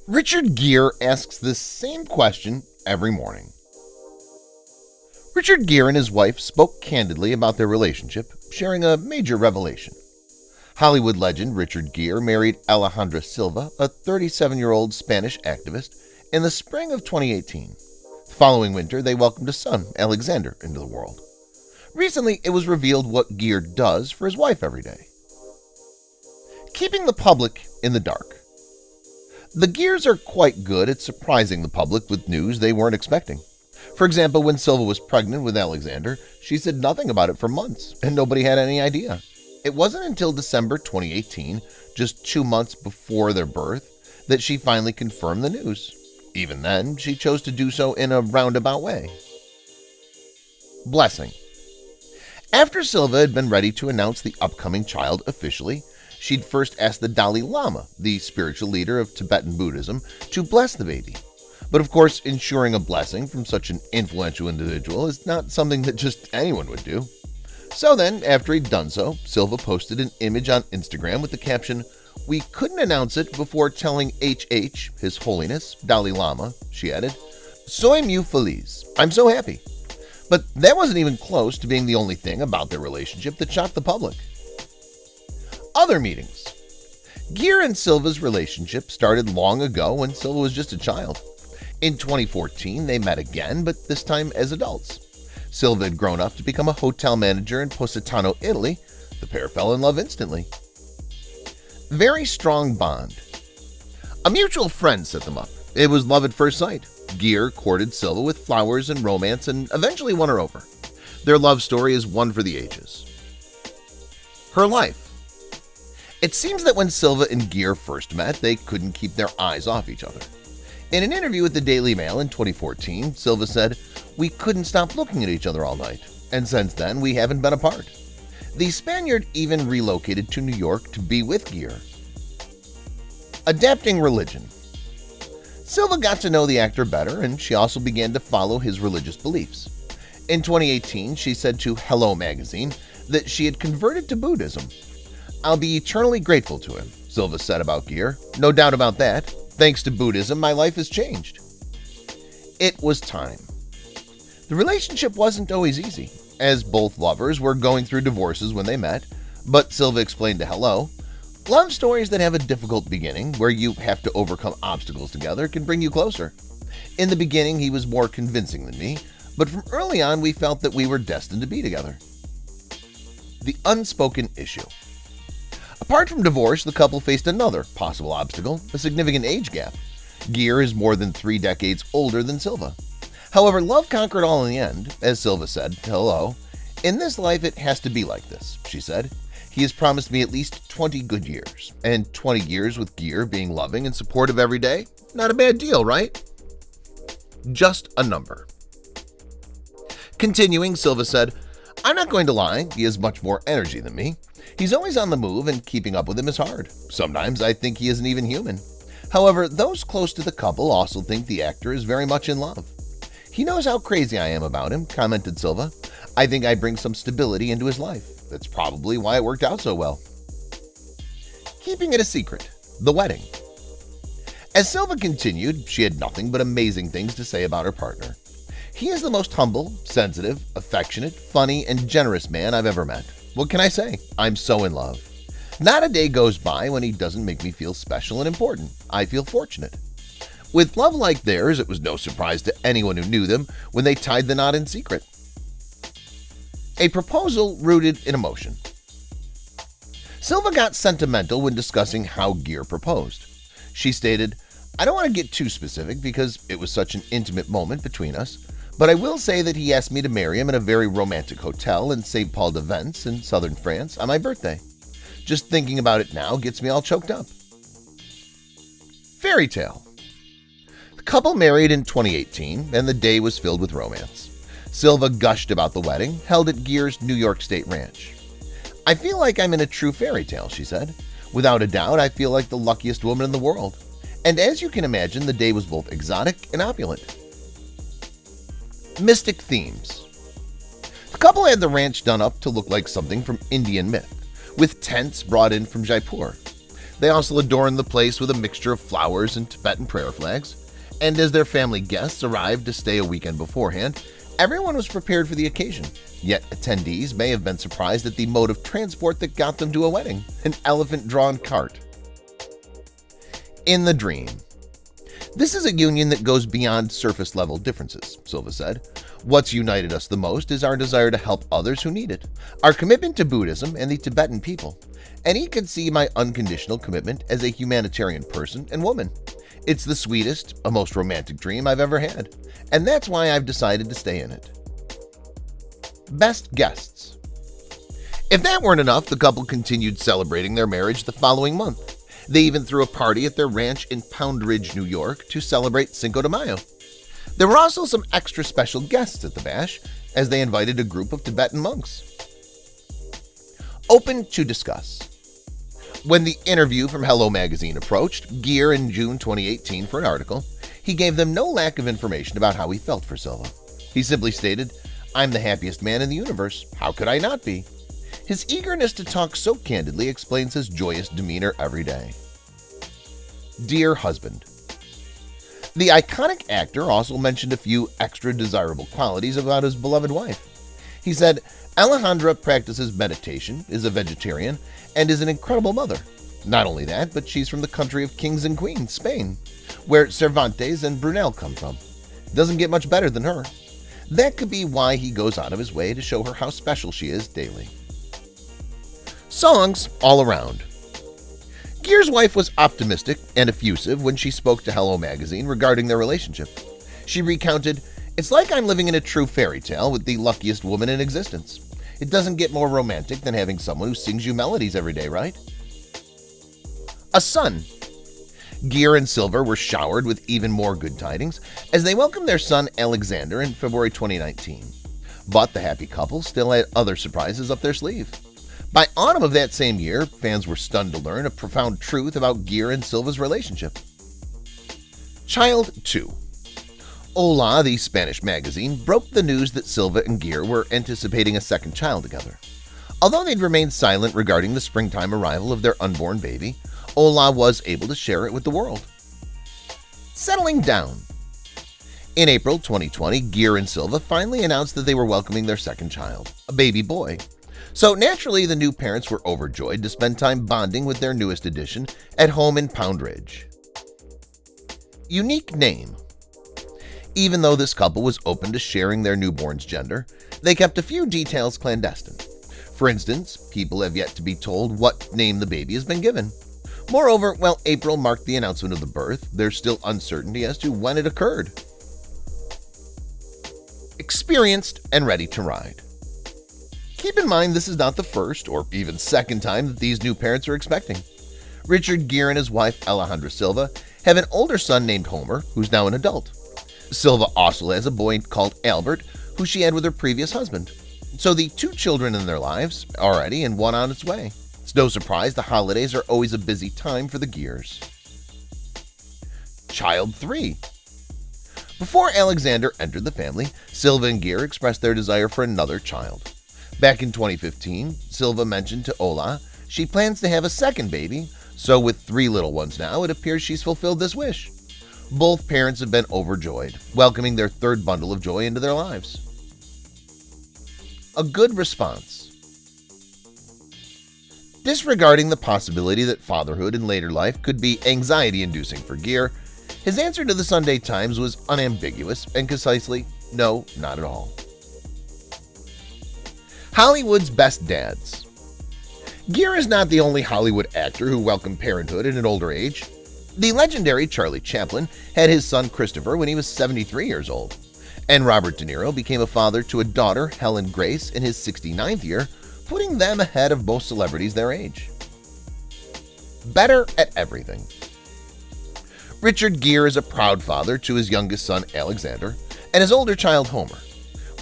Richard Gere asks the same question every morning. Richard Gere and his wife spoke candidly about their relationship, sharing a major revelation. Hollywood legend Richard Gere married Alejandra Silva, a 37-year-old Spanish activist, in the spring of 2018. The following winter, they welcomed a son, Alexander, into the world. Recently, it was revealed what Gere does for his wife every day. Keeping the public in the dark. The Geres are quite good at surprising the public with news they weren't expecting. For example, when Silva was pregnant with Alexander, she said nothing about it for months, and nobody had any idea. It wasn't until December 2018, just 2 months before their birth, that she finally confirmed the news. Even then, she chose to do so in a roundabout way. Blessing. After Silva had been ready to announce the upcoming child officially, she'd first asked the Dalai Lama, the spiritual leader of Tibetan Buddhism, to bless the baby. But of course, ensuring a blessing from such an influential individual is not something that just anyone would do. So then, after he'd done so, Silva posted an image on Instagram with the caption, "We couldn't announce it before telling HH, His Holiness, Dalai Lama," she added. "Soy muy feliz. I'm so happy." But that wasn't even close to being the only thing about their relationship that shocked the public. Other meetings. Gere and Silva's relationship started long ago when Silva was just a child. In 2014, they met again, but this time as adults. Silva had grown up to become a hotel manager in Positano, Italy. The pair fell in love instantly. Very strong bond. A mutual friend set them up. It was love at first sight. Gere courted Silva with flowers and romance and eventually won her over. Their love story is one for the ages. Her life. It seems that when Silva and Gere first met, they couldn't keep their eyes off each other. In an interview with the Daily Mail in 2014, Silva said, "We couldn't stop looking at each other all night, and since then we haven't been apart." The Spaniard even relocated to New York to be with Gere. Adapting religion. Silva got to know the actor better, and she also began to follow his religious beliefs. In 2018, she said to Hello magazine that she had converted to Buddhism. "I'll be eternally grateful to him," Silva said about Gere. "No doubt about that. Thanks to Buddhism, my life has changed." It was time. The relationship wasn't always easy, as both lovers were going through divorces when they met, but Silva explained to Hello, "Love stories that have a difficult beginning, where you have to overcome obstacles together, can bring you closer. In the beginning, he was more convincing than me, but from early on, we felt that we were destined to be together." The unspoken issue. Apart from divorce, the couple faced another possible obstacle, a significant age gap. Gere is more than 3 decades older than Silva. However, love conquered all in the end, as Silva said, Hello. "In this life, it has to be like this," she said. "He has promised me at least 20 good years, and 20 years with Gere being loving and supportive every day? Not a bad deal, right?" Just a number. Continuing, Silva said, "I'm not going to lie, he has much more energy than me. He's always on the move, and keeping up with him is hard. Sometimes I think he isn't even human. However, those close to the couple also think the actor is very much in love. He knows how crazy I am about him," commented Silva. "I think I bring some stability into his life. That's probably why it worked out so well." Keeping it a secret. The wedding. As Silva continued, she had nothing but amazing things to say about her partner. "He is the most humble, sensitive, affectionate, funny, and generous man I've ever met. What can I say? I'm so in love. Not a day goes by when he doesn't make me feel special and important. I feel fortunate." With love like theirs, it was no surprise to anyone who knew them when they tied the knot in secret. A proposal rooted in emotion. Silva got sentimental when discussing how Gere proposed. She stated, "I don't want to get too specific because it was such an intimate moment between us, but I will say that he asked me to marry him in a very romantic hotel in St. Paul de Vence in southern France on my birthday. Just thinking about it now gets me all choked up." Fairy tale. The couple married in 2018, and the day was filled with romance. Silva gushed about the wedding, held at Gere's New York State ranch. "I feel like I'm in a true fairy tale," she said. "Without a doubt, I feel like the luckiest woman in the world." And as you can imagine, the day was both exotic and opulent. Mystic themes. The couple had the ranch done up to look like something from Indian myth, with tents brought in from Jaipur. They also adorned the place with a mixture of flowers and Tibetan prayer flags, and as their family guests arrived to stay a weekend beforehand, everyone was prepared for the occasion. Yet attendees may have been surprised at the mode of transport that got them to a wedding, an elephant-drawn cart. In the dream. This is a union that goes beyond surface-level differences, Silva said. What's united us the most is our desire to help others who need it, our commitment to Buddhism and the Tibetan people. And he could see my unconditional commitment as a humanitarian person and woman. It's the sweetest, a most romantic dream I've ever had, and that's why I've decided to stay in it. Best guests. If that weren't enough, the couple continued celebrating their marriage the following month. They even threw a party at their ranch in Pound Ridge, New York to celebrate Cinco de Mayo. There were also some extra special guests at the bash, as they invited a group of Tibetan monks. Open to discuss. When the interview from Hello Magazine approached Gere in June 2018 for an article, he gave them no lack of information about how he felt for Silva. He simply stated, "I'm the happiest man in the universe. How could I not be?" His eagerness to talk so candidly explains his joyous demeanor every day. Dear husband. The iconic actor also mentioned a few extra desirable qualities about his beloved wife. He said, Alejandra practices meditation, is a vegetarian, and is an incredible mother. Not only that, but she's from the country of kings and queens, Spain, where Cervantes and Brunel come from. Doesn't get much better than her. That could be why he goes out of his way to show her how special she is daily. Songs all around. Gere's wife was optimistic and effusive when she spoke to Hello Magazine regarding their relationship. She recounted, "It's like I'm living in a true fairy tale with the luckiest woman in existence. It doesn't get more romantic than having someone who sings you melodies every day, right?" A son. Gere and Silva were showered with even more good tidings as they welcomed their son Alexander in February 2019. But the happy couple still had other surprises up their sleeve. By autumn of that same year, fans were stunned to learn a profound truth about Gere and Silva's relationship. Child 2. Hola, the Spanish magazine, broke the news that Silva and Gere were anticipating a second child together. Although they'd remained silent regarding the springtime arrival of their unborn baby, Hola was able to share it with the world. Settling down. In April 2020, Gere and Silva finally announced that they were welcoming their second child, a baby boy. So naturally, the new parents were overjoyed to spend time bonding with their newest addition at home in Pound Ridge. Unique name. Even though this couple was open to sharing their newborn's gender, they kept a few details clandestine. For instance, people have yet to be told what name the baby has been given. Moreover, while April marked the announcement of the birth, there's still uncertainty as to when it occurred. Experienced and ready to ride. Keep in mind this is not the first or even second time that these new parents are expecting. Richard Gere and his wife Alejandra Silva have an older son named Homer, who's now an adult. Silva also has a boy called Albert, who she had with her previous husband. So the two children in their lives already and one on its way. It's no surprise the holidays are always a busy time for the Geres. Child 3. Before Alexander entered the family, Silva and Gere expressed their desire for another child. Back in 2015, Silva mentioned to Hola she plans to have a second baby, so with 3 little ones now, it appears she's fulfilled this wish. Both parents have been overjoyed, welcoming their third bundle of joy into their lives. A good response. Disregarding the possibility that fatherhood in later life could be anxiety-inducing for Gere, his answer to the Sunday Times was unambiguous and concisely, no, not at all. Hollywood's best dads. Gere is not the only Hollywood actor who welcomed parenthood at an older age. The legendary Charlie Chaplin had his son Christopher when he was 73 years old, and Robert De Niro became a father to a daughter, Helen Grace, in his 69th year, putting them ahead of most celebrities their age. Better at everything. Richard Gere is a proud father to his youngest son Alexander and his older child Homer.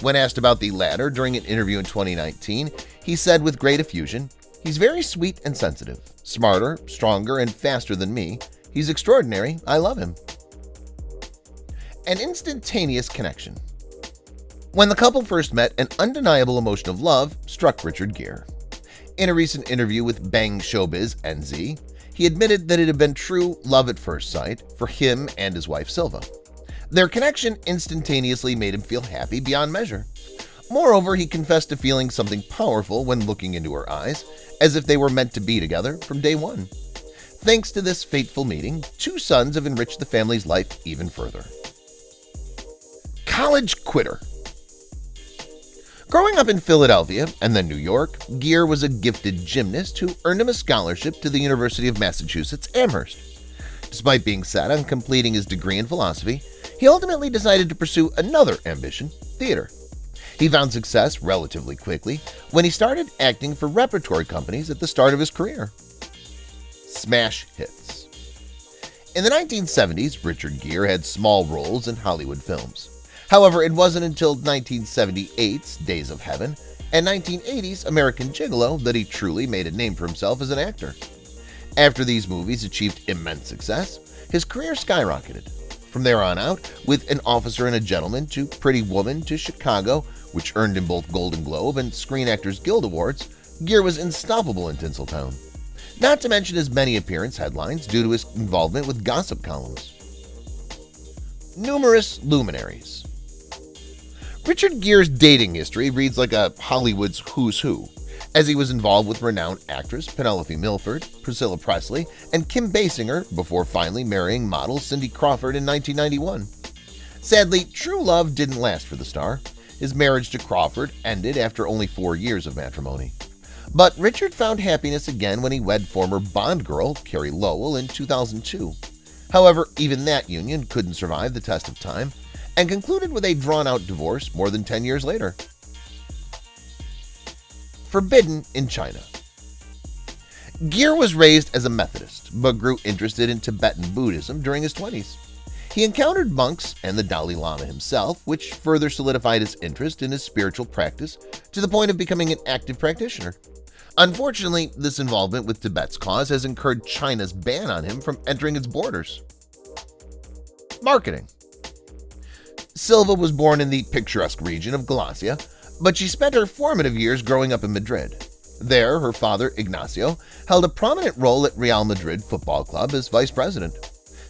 When asked about the latter during an interview in 2019, he said with great effusion, "He's very sweet and sensitive, smarter, stronger, and faster than me. He's extraordinary. I love him." An instantaneous connection. When the couple first met, an undeniable emotion of love struck Richard Gere. In a recent interview with Bang Showbiz NZ, he admitted that it had been true love at first sight for him and his wife Silva. Their connection instantaneously made him feel happy beyond measure. Moreover, he confessed to feeling something powerful when looking into her eyes, as if they were meant to be together from day one. Thanks to this fateful meeting, 2 sons have enriched the family's life even further. College quitter. Growing up in Philadelphia and then New York, Gere was a gifted gymnast who earned him a scholarship to the University of Massachusetts Amherst. Despite being set on completing his degree in philosophy, he ultimately decided to pursue another ambition, theater. He found success relatively quickly when he started acting for repertory companies at the start of his career. Smash hits. In the 1970s, Richard Gere had small roles in Hollywood films. However, it wasn't until 1978's Days of Heaven and 1980's American Gigolo that he truly made a name for himself as an actor. After these movies achieved immense success, his career skyrocketed. From there on out, with An Officer and a Gentleman to Pretty Woman to Chicago, which earned him both Golden Globe and Screen Actors Guild Awards, Gere was unstoppable in Tinseltown. Not to mention his many appearance headlines due to his involvement with gossip columns. Numerous luminaries. Richard Gere's dating history reads like a Hollywood's who's who, as he was involved with renowned actress Penelope Milford, Priscilla Presley, and Kim Basinger before finally marrying model Cindy Crawford in 1991. Sadly, true love didn't last for the star. His marriage to Crawford ended after only 4 years of matrimony. But Richard found happiness again when he wed former Bond girl Carrie Lowell in 2002. However, even that union couldn't survive the test of time and concluded with a drawn-out divorce more than 10 years later. Forbidden in China. Gere was raised as a Methodist, but grew interested in Tibetan Buddhism during his 20s. He encountered monks and the Dalai Lama himself, which further solidified his interest in his spiritual practice to the point of becoming an active practitioner. Unfortunately, this involvement with Tibet's cause has incurred China's ban on him from entering its borders. Marketing. Silva was born in the picturesque region of Galicia, but she spent her formative years growing up in Madrid. There, her father, Ignacio, held a prominent role at Real Madrid Football Club as vice president.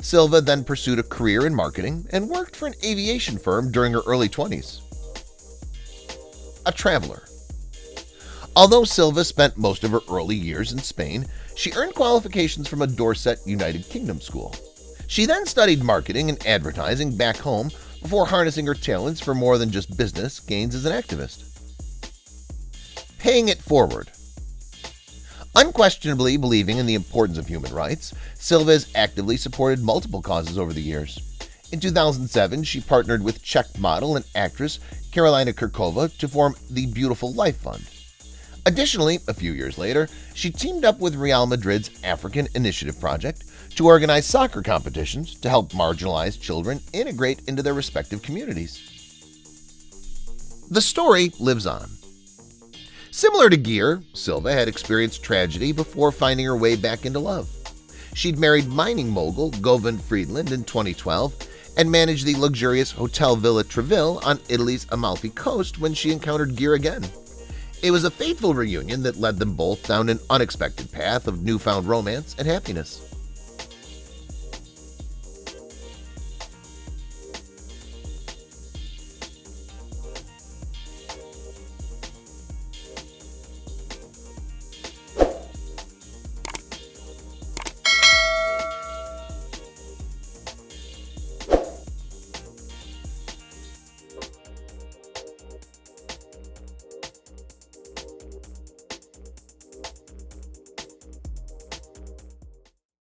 Silva then pursued a career in marketing and worked for an aviation firm during her early 20s. A traveler. Although Silva spent most of her early years in Spain, she earned qualifications from a Dorset United Kingdom school. She then studied marketing and advertising back home before harnessing her talents for more than just business gains as an activist. Paying it forward. Unquestionably believing in the importance of human rights, Silva has actively supported multiple causes over the years. In 2007, she partnered with Czech model and actress Karolina Kurkova to form the Beautiful Life Fund. Additionally, a few years later, she teamed up with Real Madrid's African Initiative Project to organize soccer competitions to help marginalized children integrate into their respective communities. The story lives on. Similar to Gere, Silva had experienced tragedy before finding her way back into love. She'd married mining mogul Govind Friedland in 2012 and managed the luxurious Hotel Villa Treville on Italy's Amalfi Coast when she encountered Gere again. It was a fateful reunion that led them both down an unexpected path of newfound romance and happiness.